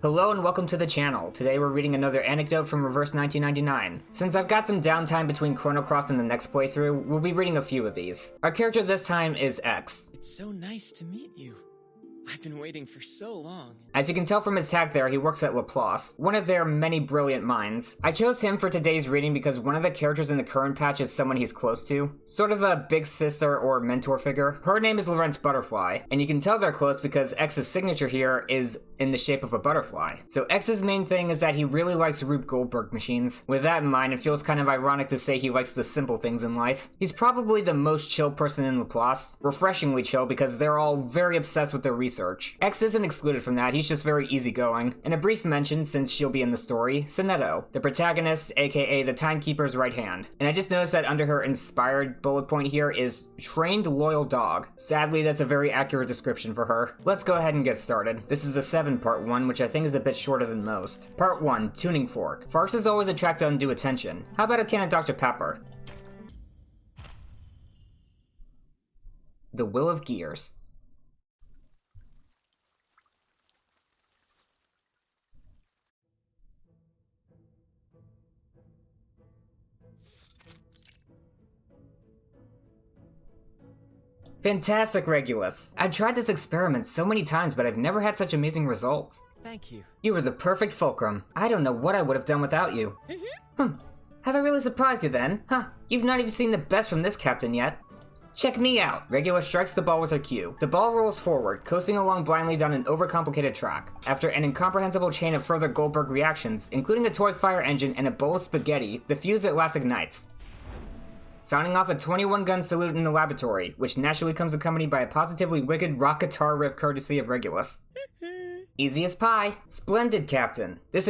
Hello and welcome to the channel. Today we're reading another anecdote from Reverse 1999. Since I've got some downtime between Chrono Cross and the next playthrough, we'll be reading a few of these. Our character this time is X. It's so nice to meet you. I've been waiting for so long. As you can tell from his tag there, he works at Laplace, one of their many brilliant minds. I chose him for today's reading because one of the characters in the current patch is someone he's close to. Sort of a big sister or mentor figure. Her name is Lorentz Butterfly, and you can tell they're close because X's signature here is in the shape of a butterfly. So X's main thing is that he really likes Rube Goldberg machines. With that in mind, it feels kind of ironic to say he likes the simple things in life. He's probably the most chill person in Laplace. Refreshingly chill because they're all very obsessed with their research. X isn't excluded from that, he's just very easygoing. And a brief mention, since she'll be in the story, Sonetto, the protagonist, aka the timekeeper's right hand. And I just noticed that under her inspired bullet point here is trained loyal dog. Sadly, that's a very accurate description for her. Let's go ahead and get started. This is a 7-part one, which I think is a bit shorter than most. Part 1, Tuning Fork. Farces always attract undue attention. How about a can of Dr. Pepper? The Will of Gears. Fantastic, Regulus. I've tried this experiment so many times, but I've never had such amazing results. Thank you. You were the perfect fulcrum. I don't know what I would have done without you. Have I really surprised you then? You've not even seen the best from this captain yet. Check me out. Regulus strikes the ball with her cue. The ball rolls forward, coasting along blindly down an overcomplicated track. After an incomprehensible chain of further Goldberg reactions, including a toy fire engine and a bowl of spaghetti, the fuse at last ignites, sounding off a 21-gun salute in the laboratory, which naturally comes accompanied by a positively wicked rock guitar riff courtesy of Regulus. Easy as pie. Splendid, Captain. This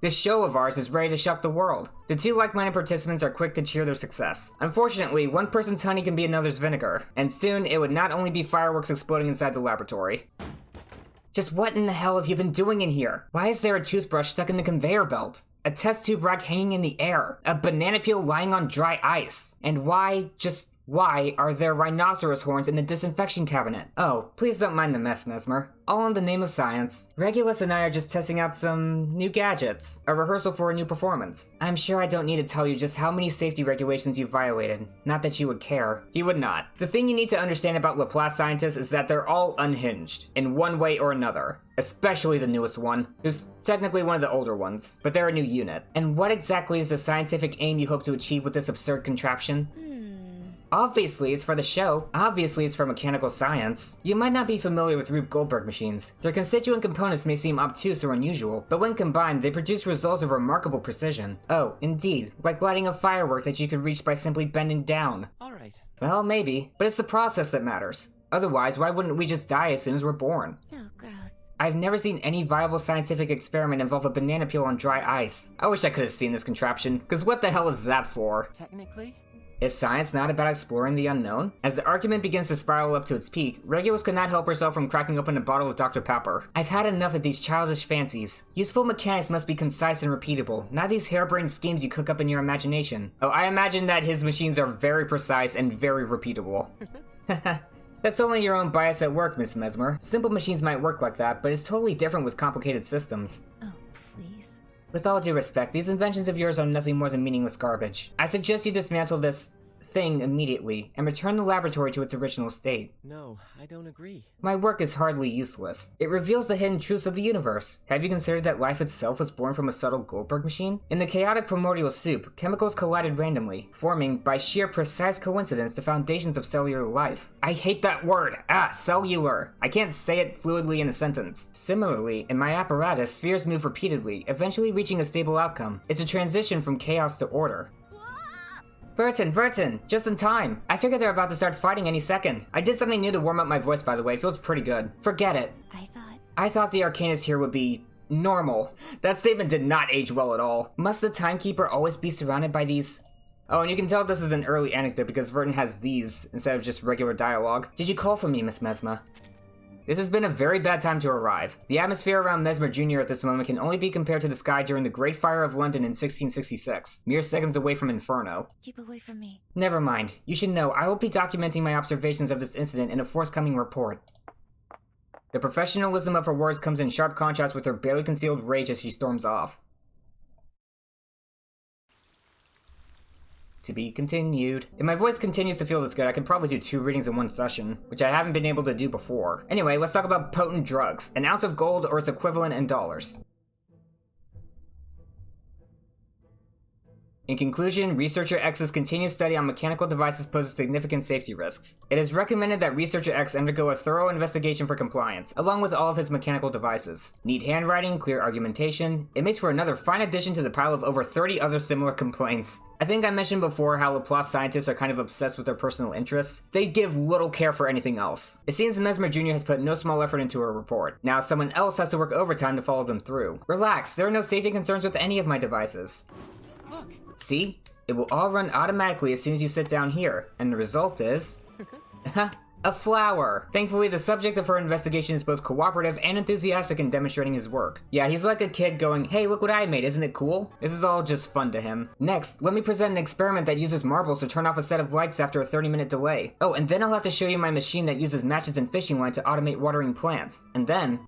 show of ours is ready to shock the world. The two like-minded participants are quick to cheer their success. Unfortunately, one person's honey can be another's vinegar, and soon it would not only be fireworks exploding inside the laboratory. Just what in the hell have you been doing in here? Why is there a toothbrush stuck in the conveyor belt? A test tube rack hanging in the air, a banana peel lying on dry ice, and why are there rhinoceros horns in the disinfection cabinet? Oh, please don't mind the mess, Mesmer. All in the name of science. Regulus and I are just testing out some new gadgets, a rehearsal for a new performance. I'm sure I don't need to tell you just how many safety regulations you violated. Not that you would care. You would not. The thing you need to understand about Laplace scientists is that they're all unhinged, in one way or another. Especially the newest one, who's technically one of the older ones, but they're a new unit. And what exactly is the scientific aim you hope to achieve with this absurd contraption? Obviously, it's for the show. Obviously, it's for mechanical science. You might not be familiar with Rube Goldberg machines. Their constituent components may seem obtuse or unusual, but when combined, they produce results of remarkable precision. Oh, indeed, like lighting a firework that you could reach by simply bending down. Alright. Well, maybe, but it's the process that matters. Otherwise, why wouldn't we just die as soon as we're born? So gross. I've never seen any viable scientific experiment involve a banana peel on dry ice. I wish I could have seen this contraption, because what the hell is that for? Technically? Is science not about exploring the unknown? As the argument begins to spiral up to its peak, Regulus could not help herself from cracking open a bottle of Dr. Pepper. I've had enough of these childish fancies. Useful mechanics must be concise and repeatable, not these harebrained schemes you cook up in your imagination. Oh, I imagine that his machines are very precise and very repeatable. That's only your own bias at work, Miss Mesmer. Simple machines might work like that, but it's totally different with complicated systems. Oh, please. With all due respect, these inventions of yours are nothing more than meaningless garbage. I suggest you dismantle this thing immediately and return the laboratory to its original state. No, I don't agree. My work is hardly useless. It reveals the hidden truths of the universe. Have you considered that life itself was born from a subtle Goldberg machine? In the chaotic primordial soup, chemicals collided randomly, forming, by sheer precise coincidence, the foundations of cellular life. I hate that word! Cellular! I can't say it fluidly in a sentence. Similarly, in my apparatus, spheres move repeatedly, eventually reaching a stable outcome. It's a transition from chaos to order. Burton, just in time. I figured they're about to start fighting any second. I did something new to warm up my voice, by the way. It feels pretty good. Forget it. I thought the Arcanist here would be normal. That statement did not age well at all. Must the Timekeeper always be surrounded by these? Oh, and you can tell this is an early anecdote because Verton has these instead of just regular dialogue. Did you call for me, Miss Mesmer? This has been a very bad time to arrive. The atmosphere around Mesmer Jr. at this moment can only be compared to the sky during the Great Fire of London in 1666, mere seconds away from Inferno. Keep away from me. Never mind. You should know, I will be documenting my observations of this incident in a forthcoming report. The professionalism of her words comes in sharp contrast with her barely concealed rage as she storms off. To be continued. If my voice continues to feel this good, I could probably do 2 readings in one session, which I haven't been able to do before. Anyway, let's talk about potent drugs. An ounce of gold or its equivalent in dollars. In conclusion, Researcher X's continued study on mechanical devices poses significant safety risks. It is recommended that Researcher X undergo a thorough investigation for compliance, along with all of his mechanical devices. Neat handwriting, clear argumentation. It makes for another fine addition to the pile of over 30 other similar complaints. I think I mentioned before how Laplace scientists are kind of obsessed with their personal interests. They give little care for anything else. It seems Mesmer Jr. has put no small effort into her report. Now someone else has to work overtime to follow them through. Relax, there are no safety concerns with any of my devices. Look! See? It will all run automatically as soon as you sit down here, and the result is... a flower! Thankfully, the subject of her investigation is both cooperative and enthusiastic in demonstrating his work. Yeah, he's like a kid going, hey, look what I made, isn't it cool? This is all just fun to him. Next, let me present an experiment that uses marbles to turn off a set of lights after a 30-minute delay. Oh, and then I'll have to show you my machine that uses matches and fishing line to automate watering plants. And then...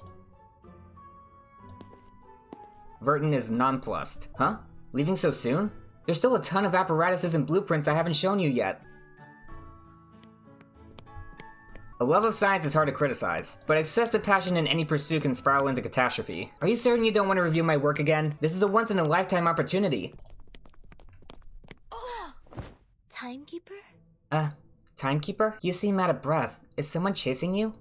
Verton is nonplussed. Huh? Leaving so soon? There's still a ton of apparatuses and blueprints I haven't shown you yet. A love of science is hard to criticize, but excessive passion in any pursuit can spiral into catastrophe. Are you certain you don't want to review my work again? This is a once-in-a-lifetime opportunity. Oh, timekeeper? Timekeeper? You seem out of breath. Is someone chasing you?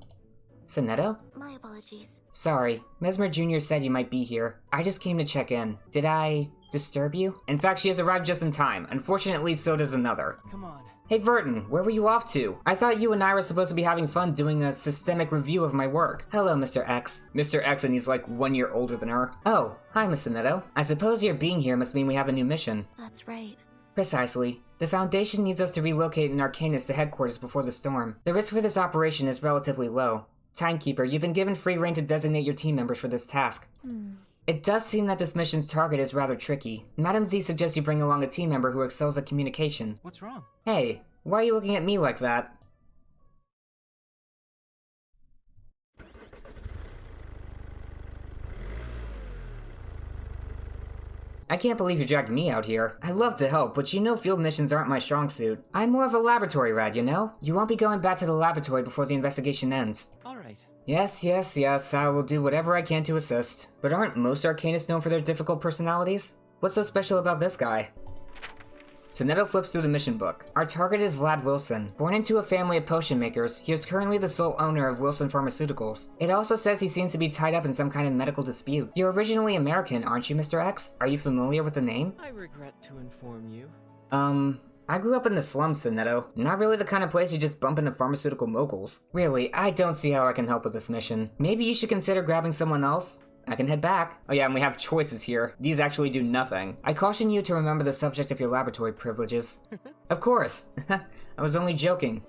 Sonetto? My apologies. Sorry, Mesmer Jr. said you might be here. I just came to check in. Did I disturb you? In fact, she has arrived just in time. Unfortunately, so does another. Come on. Hey Verton, where were you off to? I thought you and I were supposed to be having fun doing a systemic review of my work. Hello, Mr. X. Mr. X, and he's like 1 year older than her. Oh, hi, Miss Sonetto. I suppose your being here must mean we have a new mission. That's right. Precisely. The Foundation needs us to relocate an Arcanist to headquarters before the storm. The risk for this operation is relatively low. Timekeeper, you've been given free rein to designate your team members for this task. It does seem that this mission's target is rather tricky. Madam Z suggests you bring along a team member who excels at communication. What's wrong? Hey, why are you looking at me like that? I can't believe you dragged me out here. I'd love to help, but you know field missions aren't my strong suit. I'm more of a laboratory rat, you know? You won't be going back to the laboratory before the investigation ends. Alright. Yes, I will do whatever I can to assist. But aren't most Arcanists known for their difficult personalities? What's so special about this guy? Sonetto flips through the mission book. Our target is Vlad Wilson. Born into a family of potion makers, he is currently the sole owner of Wilson Pharmaceuticals. It also says he seems to be tied up in some kind of medical dispute. You're originally American, aren't you, Mr. X? Are you familiar with the name? I regret to inform you. I grew up in the slums, Sonetto. Not really the kind of place you just bump into pharmaceutical moguls. Really, I don't see how I can help with this mission. Maybe you should consider grabbing someone else? I can head back. Oh yeah, and we have choices here. These actually do nothing. I caution you to remember the subject of your laboratory privileges. Of course. I was only joking.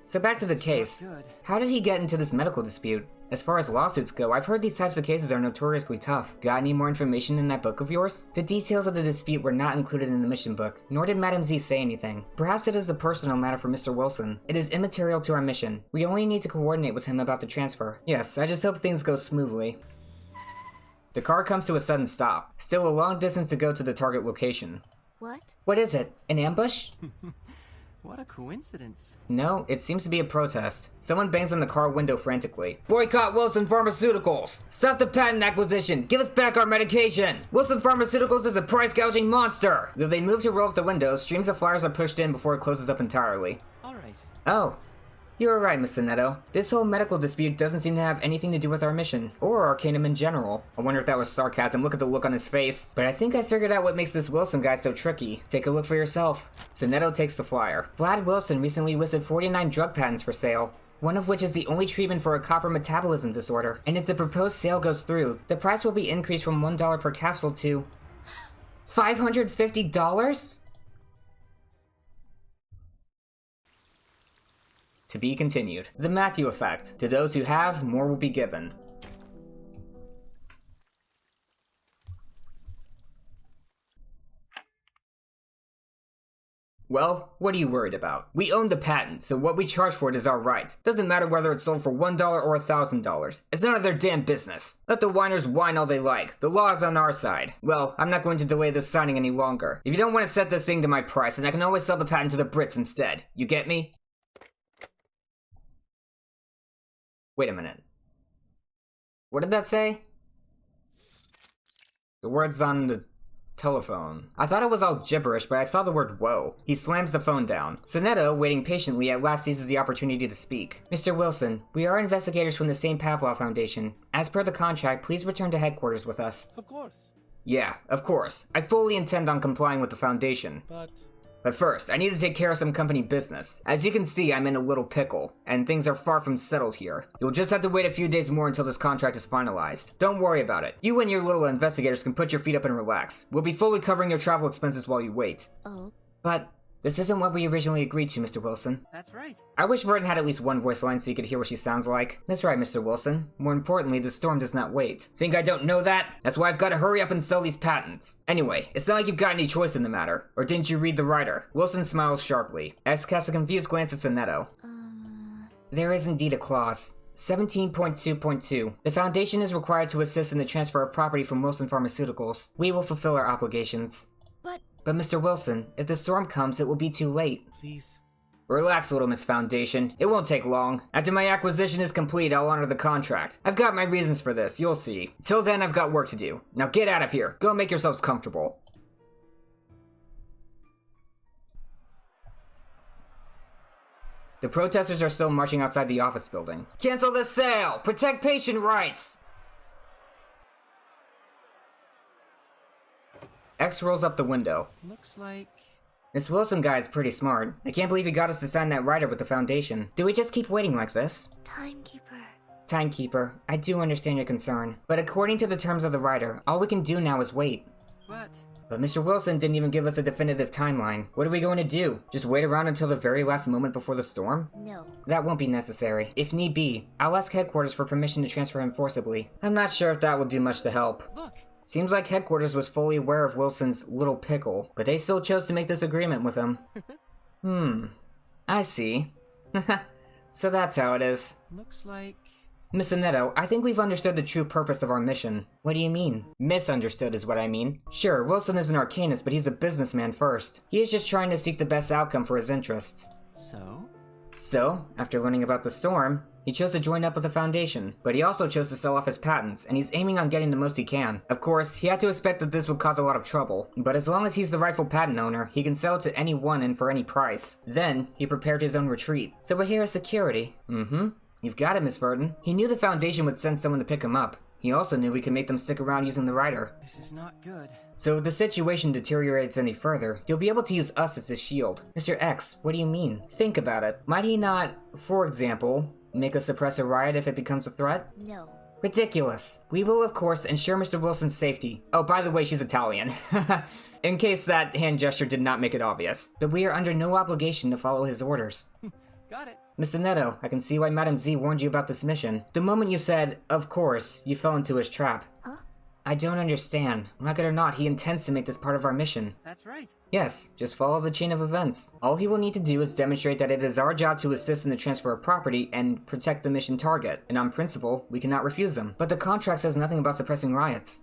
So back to the case. Good. How did he get into this medical dispute? As far as lawsuits go, I've heard these types of cases are notoriously tough. Got any more information in that book of yours? The details of the dispute were not included in the mission book, nor did Madam Z say anything. Perhaps it is a personal matter for Mr. Wilson. It is immaterial to our mission. We only need to coordinate with him about the transfer. Yes, I just hope things go smoothly. The car comes to a sudden stop. Still a long distance to go to the target location. What? What is it? An ambush? What a coincidence. No, it seems to be a protest. Someone bangs on the car window frantically. Boycott Wilson Pharmaceuticals! Stop the patent acquisition! Give us back our medication! Wilson Pharmaceuticals is a price gouging monster! Though they move to roll up the window, streams of flyers are pushed in before it closes up entirely. Alright. Oh. You were right, Miss Sonetto. This whole medical dispute doesn't seem to have anything to do with our mission, or Arcanum in general. I wonder if that was sarcasm, look at the look on his face. But I think I figured out what makes this Wilson guy so tricky. Take a look for yourself. Sonetto takes the flyer. Vlad Wilson recently listed 49 drug patents for sale, one of which is the only treatment for a copper metabolism disorder. And if the proposed sale goes through, the price will be increased from $1 per capsule to... $550? To be continued. The Matthew effect. To those who have, more will be given. Well, what are you worried about? We own the patent, so what we charge for it is our right. Doesn't matter whether it's sold for $1 or $1,000. It's none of their damn business. Let the whiners whine all they like. The law is on our side. Well, I'm not going to delay this signing any longer. If you don't want to set this thing to my price, then I can always sell the patent to the Brits instead. You get me? Wait a minute. What did that say? The words on the telephone. I thought it was all gibberish, but I saw the word whoa. He slams the phone down. Sonetto, waiting patiently, at last seizes the opportunity to speak. Mr. Wilson, we are investigators from the St. Pavlov Foundation. As per the contract, please return to headquarters with us. Of course. Yeah, of course. I fully intend on complying with the Foundation. But first, I need to take care of some company business. As you can see, I'm in a little pickle, and things are far from settled here. You'll just have to wait a few days more until this contract is finalized. Don't worry about it. You and your little investigators can put your feet up and relax. We'll be fully covering your travel expenses while you wait. Oh. But this isn't what we originally agreed to, Mr. Wilson. That's right. I wish Vernon had at least one voice line so you could hear what she sounds like. That's right, Mr. Wilson. More importantly, the storm does not wait. Think I don't know that? That's why I've got to hurry up and sell these patents. Anyway, it's not like you've got any choice in the matter. Or didn't you read the writer? Wilson smiles sharply. X casts a confused glance at Sonetto. There is indeed a clause. 17.2.2. The Foundation is required to assist in the transfer of property from Wilson Pharmaceuticals. We will fulfill our obligations. But Mr. Wilson, if the storm comes, it will be too late. Please. Relax, little Miss Foundation. It won't take long. After my acquisition is complete, I'll honor the contract. I've got my reasons for this, you'll see. Till then, I've got work to do. Now get out of here. Go make yourselves comfortable. The protesters are still marching outside the office building. Cancel the sale! Protect patient rights! X rolls up the window. Looks like... This Wilson guy is pretty smart. I can't believe he got us to sign that rider with the Foundation. Do we just keep waiting like this? Timekeeper. Timekeeper, I do understand your concern. But according to the terms of the rider, all we can do now is wait. But Mr. Wilson didn't even give us a definitive timeline. What are we going to do? Just wait around until the very last moment before the storm? No. That won't be necessary. If need be, I'll ask headquarters for permission to transfer him forcibly. I'm not sure if that will do much to help. Look! Seems like headquarters was fully aware of Wilson's little pickle, but they still chose to make this agreement with him. I see. So that's how it is. Looks like... Miss Sonetto, I think we've understood the true purpose of our mission. What do you mean? Misunderstood is what I mean. Sure, Wilson is an arcanist, but he's a businessman first. He is just trying to seek the best outcome for his interests. So, after learning about the storm, he chose to join up with the Foundation, but he also chose to sell off his patents, and he's aiming on getting the most he can. Of course, he had to expect that this would cause a lot of trouble, but as long as he's the rightful patent owner, he can sell it to anyone and for any price. Then, he prepared his own retreat. So we're here as security. You've got it, Miss Verton. He knew the Foundation would send someone to pick him up. He also knew we could make them stick around using the rider. This is not good. So if the situation deteriorates any further, you'll be able to use us as his shield. Mr. X, what do you mean? Think about it. Might he not, for example, make us suppress a riot if it becomes a threat? No. Ridiculous. We will, of course, ensure Mr. Wilson's safety. Oh, by the way, she's Italian. In case that hand gesture did not make it obvious. But we are under no obligation to follow his orders. Got it. Miss Sonetto, I can see why Madame Z warned you about this mission. The moment you said, of course, you fell into his trap. Huh? I don't understand. Like it or not, he intends to make this part of our mission. That's right. Yes, just follow the chain of events. All he will need to do is demonstrate that it is our job to assist in the transfer of property and protect the mission target, and on principle, we cannot refuse them. But the contract says nothing about suppressing riots.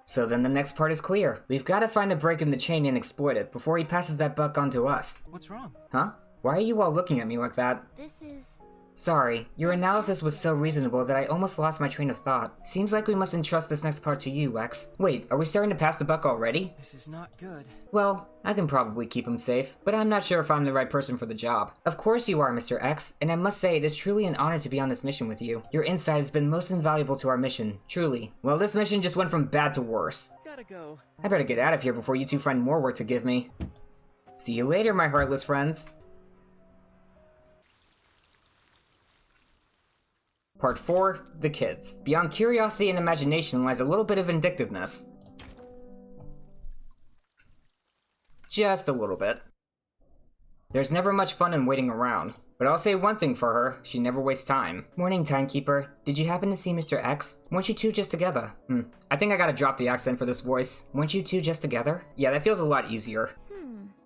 So then the next part is clear. We've got to find a break in the chain and exploit it before he passes that buck on to us. What's wrong? Huh? Why are you all looking at me like that? This is... Sorry, your analysis was so reasonable that I almost lost my train of thought. Seems like we must entrust this next part to you, X. Wait, are we starting to pass the buck already? This is not good. Well, I can probably keep him safe, but I'm not sure if I'm the right person for the job. Of course you are, Mr. X, and I must say it is truly an honor to be on this mission with you. Your insight has been most invaluable to our mission, truly. Well, this mission just went from bad to worse. Gotta go. I better get out of here before you two find more work to give me. See you later, my heartless friends. Part 4, The Kids. Beyond curiosity and imagination lies a little bit of vindictiveness. Just a little bit. There's never much fun in waiting around, but I'll say one thing for her, she never wastes time. Morning, timekeeper. Did you happen to see Mr. X? Weren't you two just together? I think I gotta drop the accent for this voice. Weren't you two just together? Yeah, that feels a lot easier.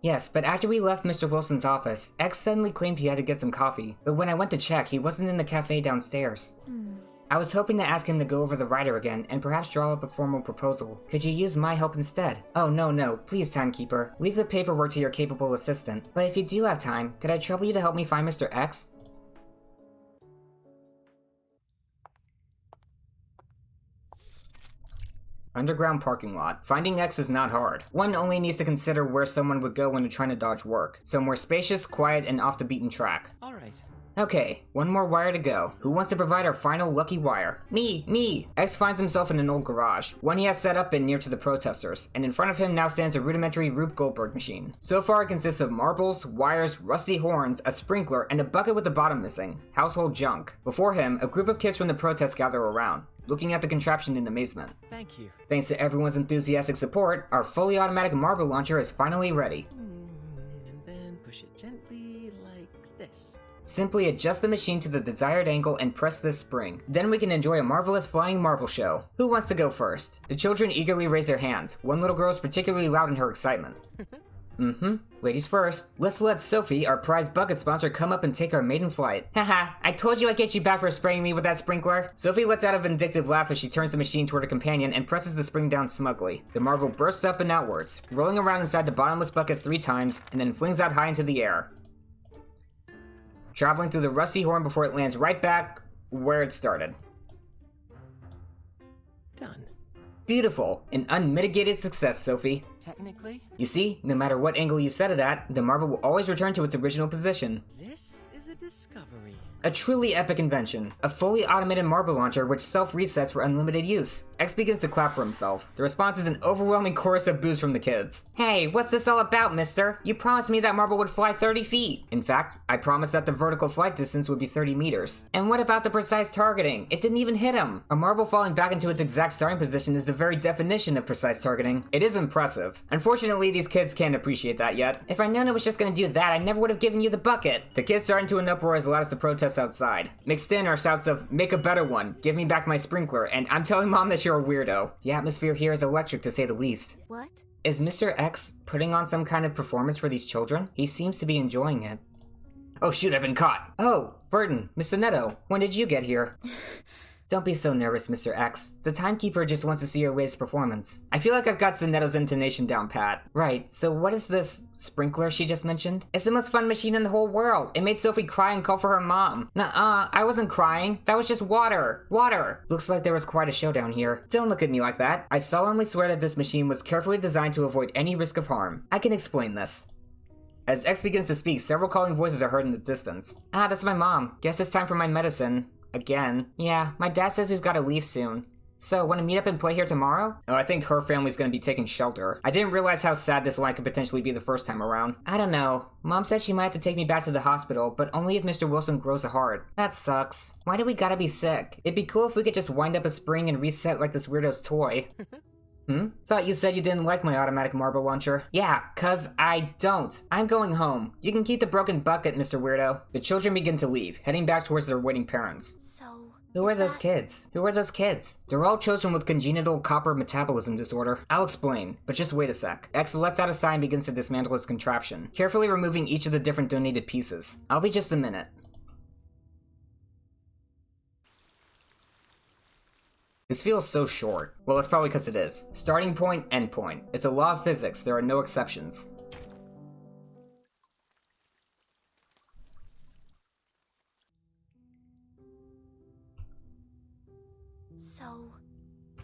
Yes, but after we left Mr. Wilson's office, X suddenly claimed he had to get some coffee. But when I went to check, he wasn't in the cafe downstairs. I was hoping to ask him to go over the writer again and perhaps draw up a formal proposal. Could you use my help instead? Oh, no, please, timekeeper. Leave the paperwork to your capable assistant. But if you do have time, could I trouble you to help me find Mr. X? Underground parking lot. Finding X is not hard. One only needs to consider where someone would go when trying to dodge work. Somewhere spacious, quiet, and off the beaten track. Alright. Okay, one more wire to go. Who wants to provide our final lucky wire? Me! X finds himself in an old garage, one he has set up in near to the protesters, and in front of him now stands a rudimentary Rube Goldberg machine. So far it consists of marbles, wires, rusty horns, a sprinkler, and a bucket with the bottom missing. Household junk. Before him, a group of kids from the protest gather around, looking at the contraption in amazement. Thank you. Thanks to everyone's enthusiastic support, our fully automatic marble launcher is finally ready. And then push it gently like this. Simply adjust the machine to the desired angle and press this spring. Then we can enjoy a marvelous flying marble show. Who wants to go first? The children eagerly raise their hands. One little girl is particularly loud in her excitement. Ladies first. Let's let Sophie, our prize bucket sponsor, come up and take our maiden flight. Haha, I told you I'd get you back for spraying me with that sprinkler. Sophie lets out a vindictive laugh as she turns the machine toward her companion and presses the spring down smugly. The marble bursts up and outwards, rolling around inside the bottomless bucket 3 times, and then flings out high into the air, traveling through the rusty horn before it lands right back where it started. Done. Beautiful. An unmitigated success, Sophie. Technically, You see, no matter what angle you set it at, the marble will always return to its original position. this is a discovery. A truly epic invention. A fully automated marble launcher which self-resets for unlimited use. X begins to clap for himself. The response is an overwhelming chorus of boos from the kids. Hey, what's this all about, mister? You promised me that marble would fly 30 feet. In fact, I promised that the vertical flight distance would be 30 meters. And what about the precise targeting? It didn't even hit him. A marble falling back into its exact starting position is the very definition of precise targeting. It is impressive. Unfortunately, these kids can't appreciate that yet. If I'd known it was just gonna do that, I never would have given you the bucket. The kids start into an uproar as loud as the protests outside. Mixed in are shouts of, make a better one, give me back my sprinkler, and I'm telling mom that you're a weirdo. The atmosphere here is electric to say the least. What? Is Mr. X putting on some kind of performance for these children? He seems to be enjoying it. Oh shoot, I've been caught! Oh, Burton, Miss Netto, when did you get here? Don't be so nervous, Mr. X. The timekeeper just wants to see your latest performance. I feel like I've got Zanetto's intonation down pat. Right, so what is this sprinkler she just mentioned? It's the most fun machine in the whole world. It made Sophie cry and call for her mom. Nuh-uh, I wasn't crying. That was just water. Water! Looks like there was quite a showdown here. Don't look at me like that. I solemnly swear that this machine was carefully designed to avoid any risk of harm. I can explain this. As X begins to speak, several calling voices are heard in the distance. Ah, that's my mom. Guess it's time for my medicine. Again. Yeah, my dad says we've gotta leave soon. So, wanna meet up and play here tomorrow? Oh, I think her family's gonna be taking shelter. I didn't realize how sad this line could potentially be the first time around. I don't know. Mom said she might have to take me back to the hospital, but only if Mr. Wilson grows a heart. That sucks. Why do we gotta be sick? It'd be cool if we could just wind up a spring and reset like this weirdo's toy. Thought you said you didn't like my automatic marble launcher. Yeah, 'cause I don't. I'm going home. You can keep the broken bucket, Mr. Weirdo. The children begin to leave, heading back towards their waiting parents. So. Who are those kids? Who are those kids? They're all children with congenital copper metabolism disorder. I'll explain, but just wait a sec. X lets out a sigh and begins to dismantle his contraption, carefully removing each of the different donated pieces. I'll be just a minute. This feels so short. Well, that's probably because it is. Starting point, end point. It's a law of physics, there are no exceptions. So,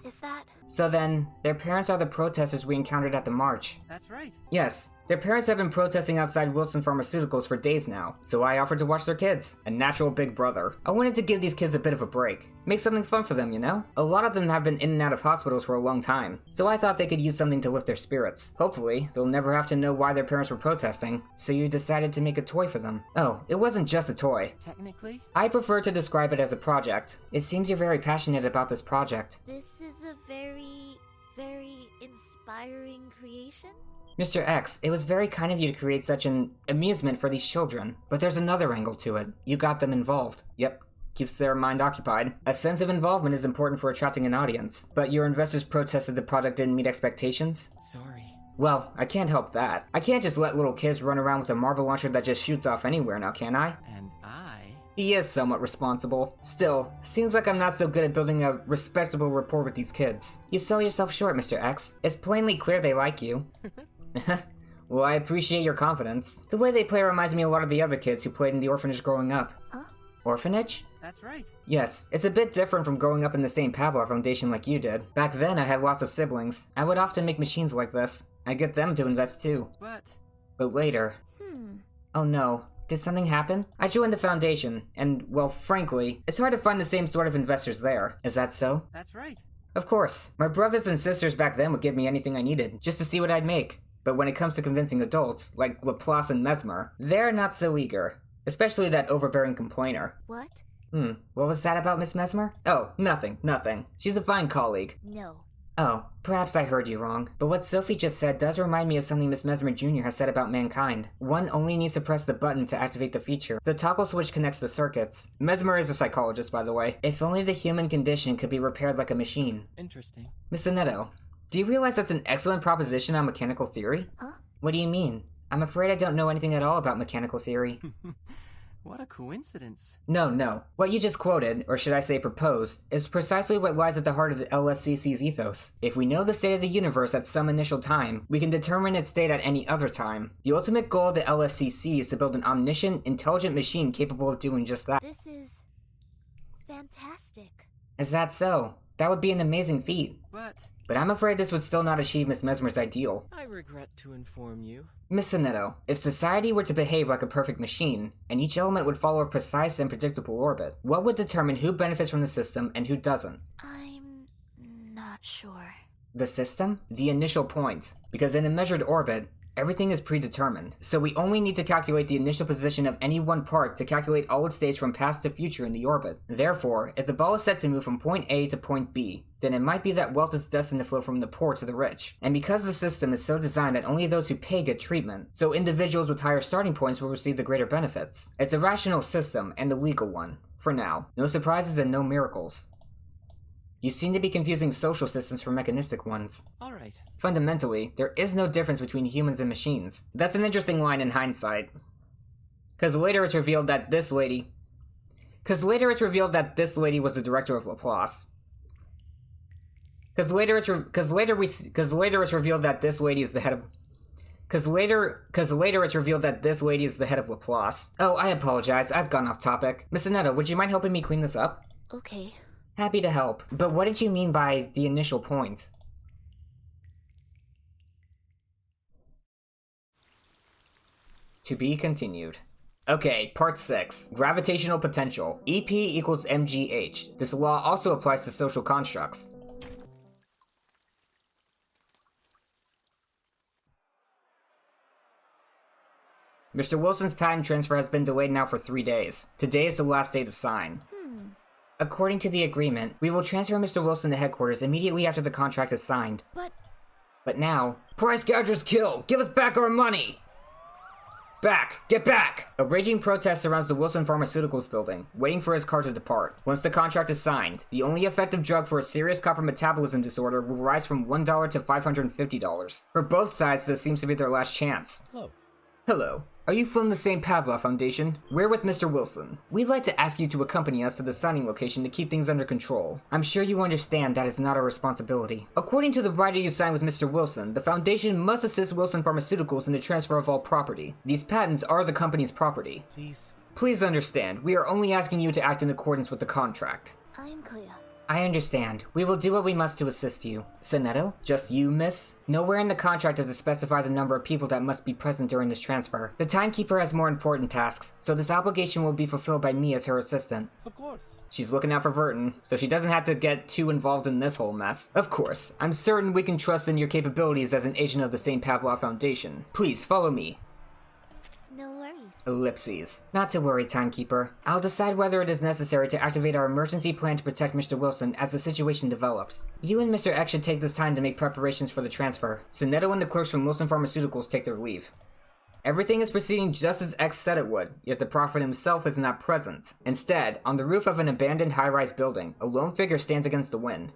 is that? So then, their parents are the protesters we encountered at the march. That's right. Yes, their parents have been protesting outside Wilson Pharmaceuticals for days now, so I offered to watch their kids. A natural big brother. I wanted to give these kids a bit of a break. Make something fun for them, you know? A lot of them have been in and out of hospitals for a long time, so I thought they could use something to lift their spirits. Hopefully, they'll never have to know why their parents were protesting, so you decided to make a toy for them. Oh, it wasn't just a toy. Technically? I prefer to describe it as a project. It seems you're very passionate about this project. This is a very, very inspiring creation? Mr. X, it was very kind of you to create such an amusement for these children, but there's another angle to it. You got them involved. Yep. Keeps their mind occupied. A sense of involvement is important for attracting an audience, but your investors protested the product didn't meet expectations? Sorry. Well, I can't help that. I can't just let little kids run around with a marble launcher that just shoots off anywhere now, can I? And I... He is somewhat responsible. Still, seems like I'm not so good at building a respectable rapport with these kids. You sell yourself short, Mr. X. It's plainly clear they like you. Well, I appreciate your confidence. The way they play reminds me a lot of the other kids who played in the orphanage growing up. Huh? Orphanage? That's right. Yes, it's a bit different from growing up in the same Pavlov Foundation like you did. Back then, I had lots of siblings. I would often make machines like this. I get them to invest too. But later... Oh no. Did something happen? I joined the foundation, and, well, frankly, it's hard to find the same sort of investors there. Is that so? That's right. Of course. My brothers and sisters back then would give me anything I needed, just to see what I'd make. But when it comes to convincing adults, like Laplace and Mesmer, they're not so eager. Especially that overbearing complainer. What? What was that about Miss Mesmer? Oh, nothing. She's a fine colleague. No. Oh, perhaps I heard you wrong. But what Sophie just said does remind me of something Miss Mesmer Jr. has said about mankind. One only needs to press the button to activate the feature. The toggle switch connects the circuits. Mesmer is a psychologist, by the way. If only the human condition could be repaired like a machine. Interesting. Miss Anetto, do you realize that's an excellent proposition on mechanical theory? Huh? What do you mean? I'm afraid I don't know anything at all about mechanical theory. What a coincidence. No. What you just quoted, or should I say proposed, is precisely what lies at the heart of the LSCC's ethos. If we know the state of the universe at some initial time, we can determine its state at any other time. The ultimate goal of the LSCC is to build an omniscient, intelligent machine capable of doing just that. This is... fantastic. Is that so? That would be an amazing feat. But I'm afraid this would still not achieve Miss Mesmer's ideal. I regret to inform you. Miss Anetto, if society were to behave like a perfect machine, and each element would follow a precise and predictable orbit, what would determine who benefits from the system and who doesn't? I'm... not sure. The system? The initial point. Because in a measured orbit, everything is predetermined. So we only need to calculate the initial position of any one part to calculate all its states from past to future in the orbit. Therefore, if the ball is set to move from point A to point B, then it might be that wealth is destined to flow from the poor to the rich. And because the system is so designed that only those who pay get treatment, so individuals with higher starting points will receive the greater benefits. It's a rational system, and a legal one. For now. No surprises and no miracles. You seem to be confusing social systems for mechanistic ones. Alright. Fundamentally, there is no difference between humans and machines. That's an interesting line in hindsight. Cause later it's revealed that this lady was the director of Laplace. Cause later it's revealed that this lady is the head of... Cause later it's revealed that this lady is the head of Laplace. Oh, I apologize, I've gone off topic. Miss Anetto, would you mind helping me clean this up? Okay. Happy to help. But what did you mean by the initial point? To be continued. Okay, part 6. Gravitational potential. EP equals mgh. This law also applies to social constructs. Mr. Wilson's patent transfer has been delayed now for 3 days. Today is the last day to sign. According to the agreement, we will transfer Mr. Wilson to headquarters immediately after the contract is signed. But now... Price gougers kill! Give us back our money! Back! Get back! A raging protest surrounds the Wilson Pharmaceuticals building, waiting for his car to depart. Once the contract is signed, the only effective drug for a serious copper metabolism disorder will rise from $1 to $550. For both sides, this seems to be their last chance. Hello. Are you from the same Pavlov Foundation? We're with Mr. Wilson. We'd like to ask you to accompany us to the signing location to keep things under control. I'm sure you understand that is not our responsibility. According to the writer you signed with Mr. Wilson, the Foundation must assist Wilson Pharmaceuticals in the transfer of all property. These patents are the company's property. Please understand, we are only asking you to act in accordance with the contract. I'm clear. I understand. We will do what we must to assist you. Anetto? Just you, miss? Nowhere in the contract does it specify the number of people that must be present during this transfer. The timekeeper has more important tasks, so this obligation will be fulfilled by me as her assistant. Of course. She's looking out for Verton, so she doesn't have to get too involved in this whole mess. Of course, I'm certain we can trust in your capabilities as an agent of the St. Pavlov Foundation. Please, follow me. No worries. Ellipses. Not to worry, timekeeper. I'll decide whether it is necessary to activate our emergency plan to protect Mr. Wilson as the situation develops. You and Mr. X should take this time to make preparations for the transfer. Anetto and the clerks from Wilson Pharmaceuticals take their leave. Everything is proceeding just as X said it would, yet the prophet himself is not present. Instead, on the roof of an abandoned high-rise building, a lone figure stands against the wind.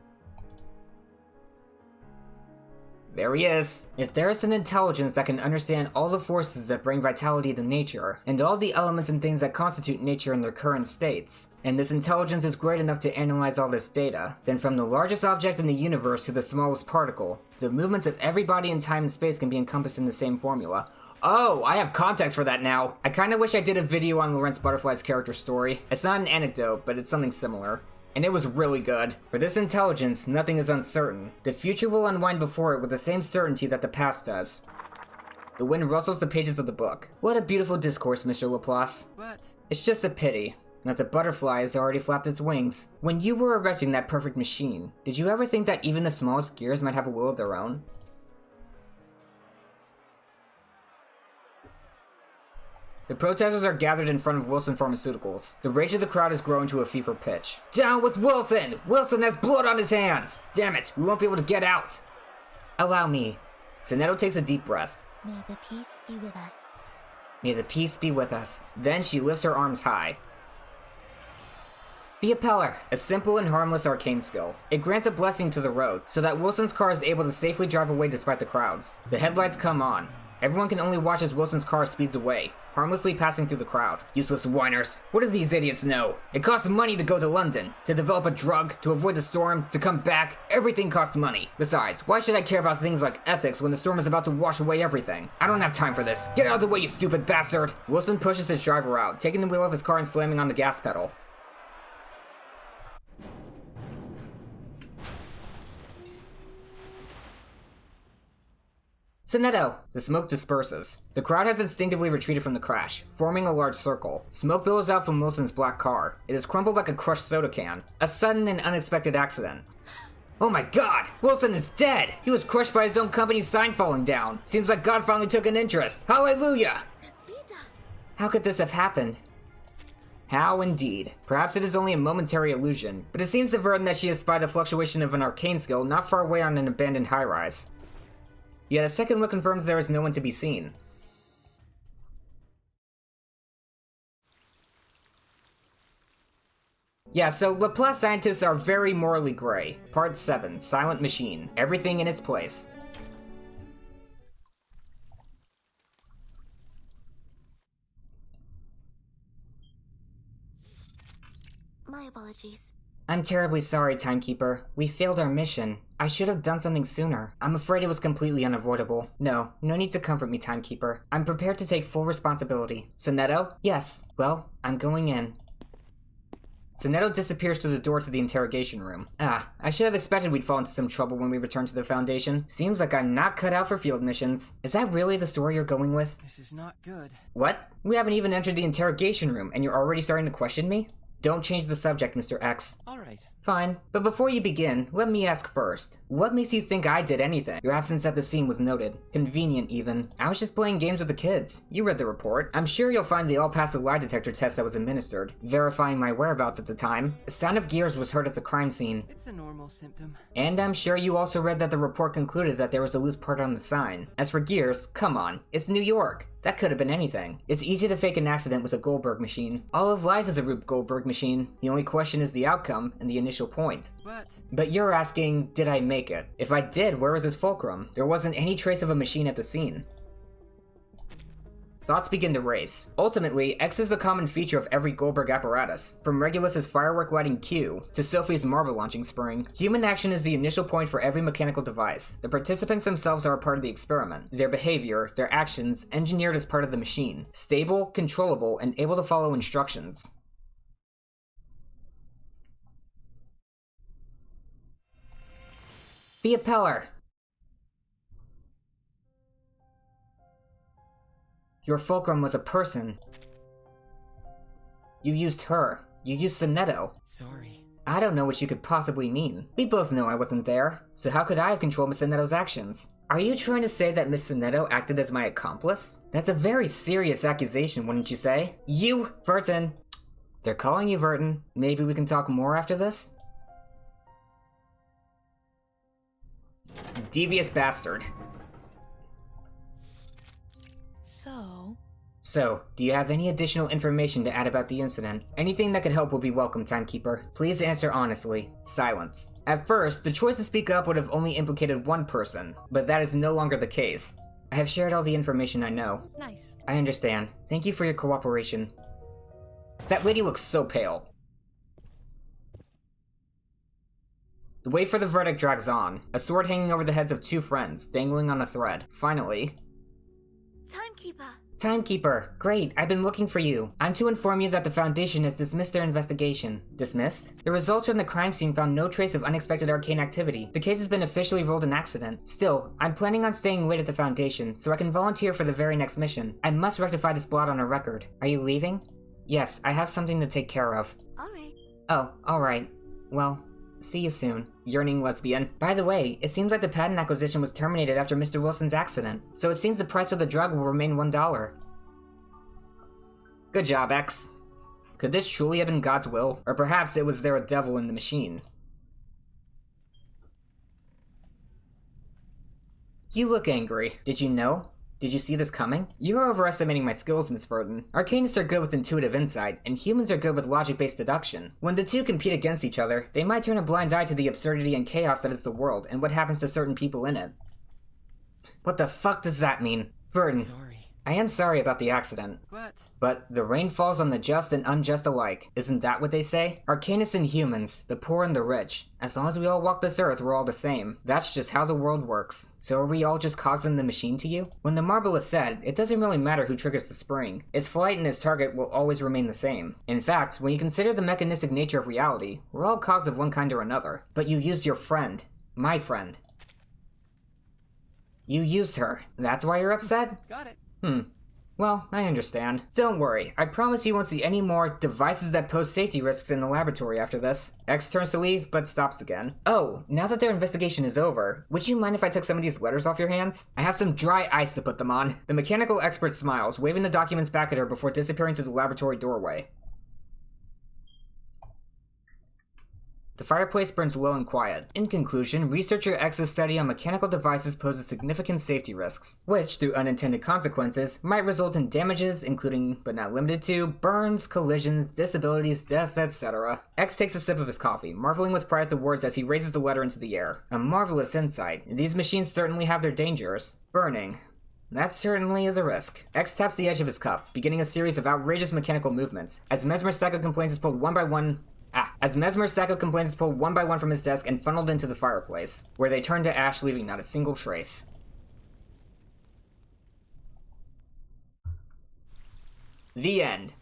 There he is. If there is an intelligence that can understand all the forces that bring vitality to nature, and all the elements and things that constitute nature in their current states, and this intelligence is great enough to analyze all this data, then from the largest object in the universe to the smallest particle, the movements of every body in time and space can be encompassed in the same formula. Oh, I have context for that now. I kinda wish I did a video on Lawrence Butterfly's character story. It's not an anecdote, but it's something similar. And it was really good. For this intelligence, nothing is uncertain. The future will unwind before it with the same certainty that the past does. The wind rustles the pages of the book. What a beautiful discourse, Mr. Laplace. But It's just a pity that the butterfly has already flapped its wings. When you were erecting that perfect machine, did you ever think that even the smallest gears might have a will of their own? The protesters are gathered in front of Wilson Pharmaceuticals. The rage of the crowd is growing to a fever pitch. Down with Wilson! Wilson has blood on his hands! Damn it, we won't be able to get out! Allow me. Sonetto takes a deep breath. May the peace be with us. May the peace be with us. Then she lifts her arms high. The Impeller, a simple and harmless arcane skill. It grants a blessing to the road, so that Wilson's car is able to safely drive away despite the crowds. The headlights come on. Everyone can only watch as Wilson's car speeds away, harmlessly passing through the crowd. Useless whiners. What do these idiots know? It costs money to go to London, to develop a drug, to avoid the storm, to come back. Everything costs money. Besides, why should I care about things like ethics when the storm is about to wash away everything? I don't have time for this. Get out of the way, you stupid bastard! Wilson pushes his driver out, taking the wheel of his car and slamming on the gas pedal. Sonetto! The smoke disperses. The crowd has instinctively retreated from the crash, forming a large circle. Smoke billows out from Wilson's black car. It is crumpled like a crushed soda can. A sudden and unexpected accident. Oh my god! Wilson is dead! He was crushed by his own company's sign falling down. Seems like God finally took an interest. Hallelujah! Caspita! How could this have happened? How indeed. Perhaps it is only a momentary illusion, but it seems to Verdun that she has spied a fluctuation of an arcane skill not far away on an abandoned high-rise. Yet a second look confirms there is no one to be seen. Yeah, so Laplace scientists are very morally gray. Part 7, Silent Machine. Everything in its place. My apologies. I'm terribly sorry, Timekeeper. We failed our mission. I should have done something sooner. I'm afraid it was completely unavoidable. No need to comfort me, Timekeeper. I'm prepared to take full responsibility. Sonetto? Yes. Well, I'm going in. Sonetto disappears through the door to the interrogation room. I should have expected we'd fall into some trouble when we return to the Foundation. Seems like I'm not cut out for field missions. Is that really the story you're going with? this is not good. What? We haven't even entered the interrogation room, and you're already starting to question me? Don't change the subject, Mr. X. All right. Fine, but before you begin, let me ask first. What makes you think I did anything? Your absence at the scene was noted. Convenient, even. I was just playing games with the kids. You read the report. I'm sure you'll find the all-passive lie detector test that was administered, verifying my whereabouts at the time. The sound of gears was heard at the crime scene. It's a normal symptom. And I'm sure you also read that the report concluded that there was a loose part on the sign. As for gears, come on, it's New York. That could have been anything. It's easy to fake an accident with a Goldberg machine. All of life is a Rube Goldberg machine. The only question is the outcome and the initial point. But you're asking, did I make it? If I did, where was its fulcrum? There wasn't any trace of a machine at the scene. Thoughts begin to race. Ultimately, X is the common feature of every Goldberg apparatus, from Regulus's firework lighting cue to Sophie's marble launching spring. Human action is the initial point for every mechanical device. The participants themselves are a part of the experiment. Their behavior, their actions, engineered as part of the machine. Stable, controllable, and able to follow instructions. The Impeller. Your fulcrum was a person. You used her. You used Sonetto. Sorry. I don't know what you could possibly mean. We both know I wasn't there, so how could I have controlled Miss Sonetto's actions? Are you trying to say that Miss Sonetto acted as my accomplice? That's a very serious accusation, wouldn't you say? You, Verton. They're calling you Verton. Maybe we can talk more after this? Devious bastard. So, do you have any additional information to add about the incident? Anything that could help will be welcome, Timekeeper. Please answer honestly. Silence. At first, the choice to speak up would have only implicated one person, but that is no longer the case. I have shared all the information I know. Nice. I understand. Thank you for your cooperation. That lady looks so pale. The wait for the verdict drags on, a sword hanging over the heads of two friends, dangling on a thread. Finally... Timekeeper. Timekeeper, great, I've been looking for you. I'm to inform you that the Foundation has dismissed their investigation. Dismissed? The results from the crime scene found no trace of unexpected arcane activity. The case has been officially ruled an accident. Still, I'm planning on staying late at the Foundation, so I can volunteer for the very next mission. I must rectify this blot on our record. Are you leaving? Yes, I have something to take care of. Alright. Oh, alright. Well, see you soon, yearning lesbian. By the way, it seems like the patent acquisition was terminated after Mr. Wilson's accident, so it seems the price of the drug will remain $1. Good job, X. Could this truly have been God's will? Or perhaps it was there a devil in the machine? You look angry. Did you know? Did you see this coming? You're overestimating my skills, Miss Verdon. Arcanists are good with intuitive insight, and humans are good with logic-based deduction. When the two compete against each other, they might turn a blind eye to the absurdity and chaos that is the world, and what happens to certain people in it. What the fuck does that mean? Verdon. Sorry. I am sorry about the accident. But the rain falls on the just and unjust alike. Isn't that what they say? Arcanists and humans, the poor and the rich. As long as we all walk this earth, we're all the same. That's just how the world works. So are we all just cogs in the machine to you? When the marble is said, it doesn't really matter who triggers the spring. Its flight and its target will always remain the same. In fact, when you consider the mechanistic nature of reality, we're all cogs of one kind or another. But you used your friend. My friend. You used her. That's why you're upset? Got it. Well, I understand. Don't worry, I promise you won't see any more devices that pose safety risks in the laboratory after this. X turns to leave, but stops again. Oh, now that their investigation is over, would you mind if I took some of these letters off your hands? I have some dry ice to put them on. The mechanical expert smiles, waving the documents back at her before disappearing through the laboratory doorway. The fireplace burns low and quiet. In conclusion, researcher X's study on mechanical devices poses significant safety risks, which, through unintended consequences, might result in damages, including, but not limited to, burns, collisions, disabilities, death, etc. X takes a sip of his coffee, marveling with pride at the words as he raises the letter into the air. A marvelous insight. These machines certainly have their dangers. Burning. That certainly is a risk. X taps the edge of his cup, beginning a series of outrageous mechanical movements, as Mesmer's stack of complaints is pulled one by one from his desk and funneled into the fireplace, where they turn to ash, leaving not a single trace. The end.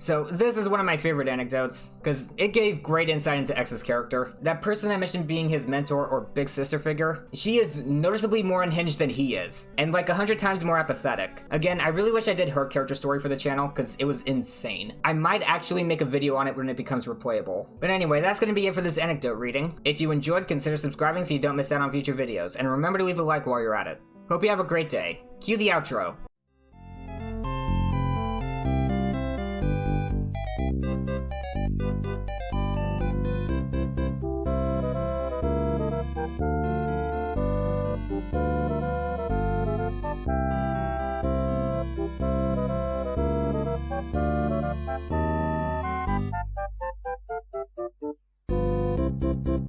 So, this is one of my favorite anecdotes, because it gave great insight into X's character. That person I mentioned being his mentor or big sister figure, she is noticeably more unhinged than he is, and like 100 times more apathetic. Again, I really wish I did her character story for the channel, because it was insane. I might actually make a video on it when it becomes replayable. But anyway, that's going to be it for this anecdote reading. If you enjoyed, consider subscribing so you don't miss out on future videos, and remember to leave a like while you're at it. Hope you have a great day. Cue the outro.